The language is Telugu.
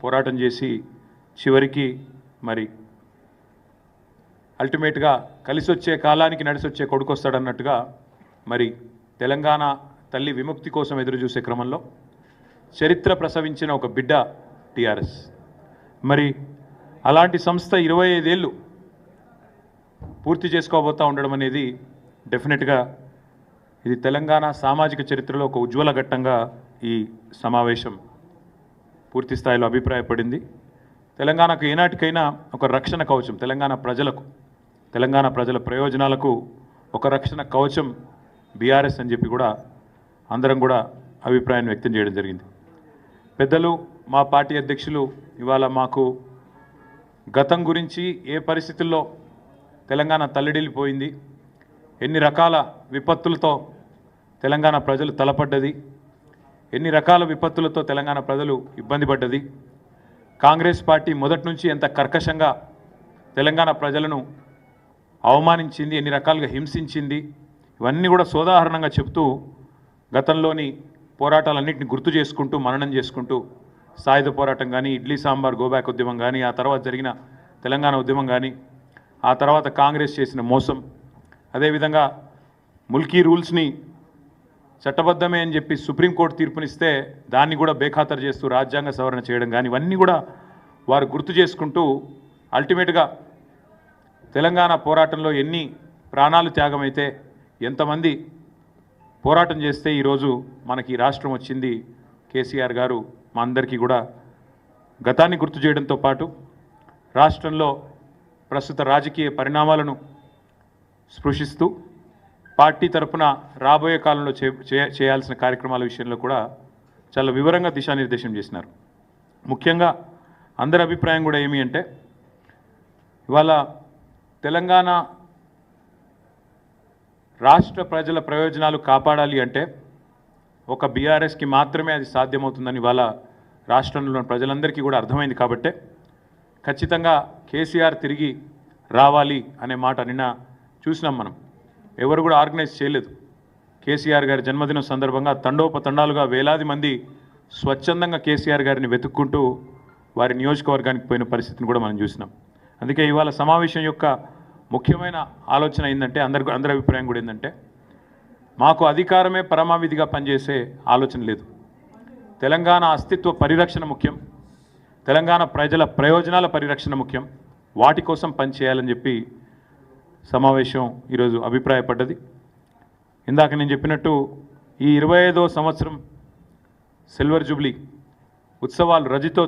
పోరాటం చేసి చివరికి మరి అల్టిమేట్గా కలిసి వచ్చే కాలానికి నడిసొచ్చే కొడుకు వస్తాడన్నట్టుగా మరి తెలంగాణ తల్లి విముక్తి కోసం ఎదురు చూసే క్రమంలో చరిత్ర ప్రసవించిన ఒక బిడ్డ టీఆర్ఎస్. మరి అలాంటి సంస్థ 25 ఏళ్ళు పూర్తి చేసుకోబోతూ ఉండడం అనేది డెఫినెట్గా ఇది తెలంగాణ సామాజిక చరిత్రలో ఒక ఉజ్వల ఘట్టంగా ఈ సమావేశం పూర్తి స్థాయిలో అభిప్రాయపడింది. తెలంగాణకు ఏనాటికైనా ఒక రక్షణ కవచం, తెలంగాణ ప్రజల ప్రయోజనాలకు ఒక రక్షణ కవచం బీఆర్ఎస్ అని చెప్పి కూడా అందరం కూడా అభిప్రాయాన్ని వ్యక్తం చేయడం జరిగింది. పెద్దలు మా పార్టీ అధ్యక్షులు ఇవాళ మాకు గతం గురించి ఏ పరిస్థితుల్లో తెలంగాణ తల్లడిల్లిపోయింది, ఎన్ని రకాల విపత్తులతో తెలంగాణ ప్రజలు తలపడ్డది, ఎన్ని రకాల విపత్తులతో తెలంగాణ ప్రజలు ఇబ్బంది పడ్డది, కాంగ్రెస్ పార్టీ మొదటి నుంచి ఎంత కర్కశంగా తెలంగాణ ప్రజలను అవమానించింది, ఎన్ని రకాలుగా హింసించింది, ఇవన్నీ కూడా సోదాహరణంగా చెప్తూ గతంలోని పోరాటాలన్నింటినీ గుర్తు చేసుకుంటూ మననం చేసుకుంటూ సాయుధ పోరాటం కానీ, ఇడ్లీ సాంబార్ గోబ్యాక్ ఉద్యమం కానీ, ఆ తర్వాత జరిగిన తెలంగాణ ఉద్యమం కానీ, ఆ తర్వాత కాంగ్రెస్ చేసిన మోసం, అదేవిధంగా ముల్కీ రూల్స్ని చట్టబద్ధమే అని చెప్పి సుప్రీంకోర్టు తీర్పునిస్తే దాన్ని కూడా బేఖాతరు చేస్తూ రాజ్యాంగ సవరణ చేయడం కానీ, ఇవన్నీ కూడా వారు గుర్తు చేసుకుంటూ అల్టిమేట్గా తెలంగాణ పోరాటంలో ఎన్ని ప్రాణాలు త్యాగమైతే, ఎంతమంది పోరాటం చేస్తే ఈరోజు మనకి రాష్ట్రం వచ్చింది. కేసీఆర్ గారు మా అందరికీ కూడా గతాన్ని గుర్తు చేయడంతో పాటు రాష్ట్రంలో ప్రస్తుత రాజకీయ పరిణామాలను స్పృశిస్తూ పార్టీ తరఫున రాబోయే కాలంలో చేయాల్సిన కార్యక్రమాల విషయంలో కూడా చాలా వివరంగా దిశానిర్దేశం చేసినారు. ముఖ్యంగా అందరి అభిప్రాయం కూడా ఏమి అంటే, ఇవాళ తెలంగాణ రాష్ట్ర ప్రజల ప్రయోజనాలు కాపాడాలి అంటే ఒక బీఆర్ఎస్కి మాత్రమే అది సాధ్యమవుతుందని ఇవాళ రాష్ట్రంలోని ప్రజలందరికీ కూడా అర్థమైంది. కాబట్టే ఖచ్చితంగా కేసీఆర్ తిరిగి రావాలి అనే మాట నిన్న చూసినాం. మనం ఎవరు కూడా ఆర్గనైజ్ చేయలేదు. కేసీఆర్ గారి జన్మదినం సందర్భంగా తండోపతండాలుగా వేలాది మంది స్వచ్ఛందంగా కేసీఆర్ గారిని వెతుక్కుంటూ వారి నియోజకవర్గానికి పోయిన పరిస్థితిని కూడా మనం చూసినాం. అందుకే ఇవాళ సమావేశం యొక్క ముఖ్యమైన ఆలోచన ఏంటంటే, అందరి అభిప్రాయం కూడా ఏంటంటే, మాకు అధికారమే పరమావిధిగా పనిచేసే ఆలోచన లేదు. తెలంగాణ అస్తిత్వ పరిరక్షణ ముఖ్యం, తెలంగాణ ప్రజల ప్రయోజనాల పరిరక్షణ ముఖ్యం, వాటి కోసం పనిచేయాలని చెప్పి సమావేశం ఈరోజు అభిప్రాయపడ్డది. ఇందాక నేను చెప్పినట్టు ఈ 25వ సంవత్సరం సిల్వర్ జూబ్లీ ఉత్సవాలు, రజతోత్సవం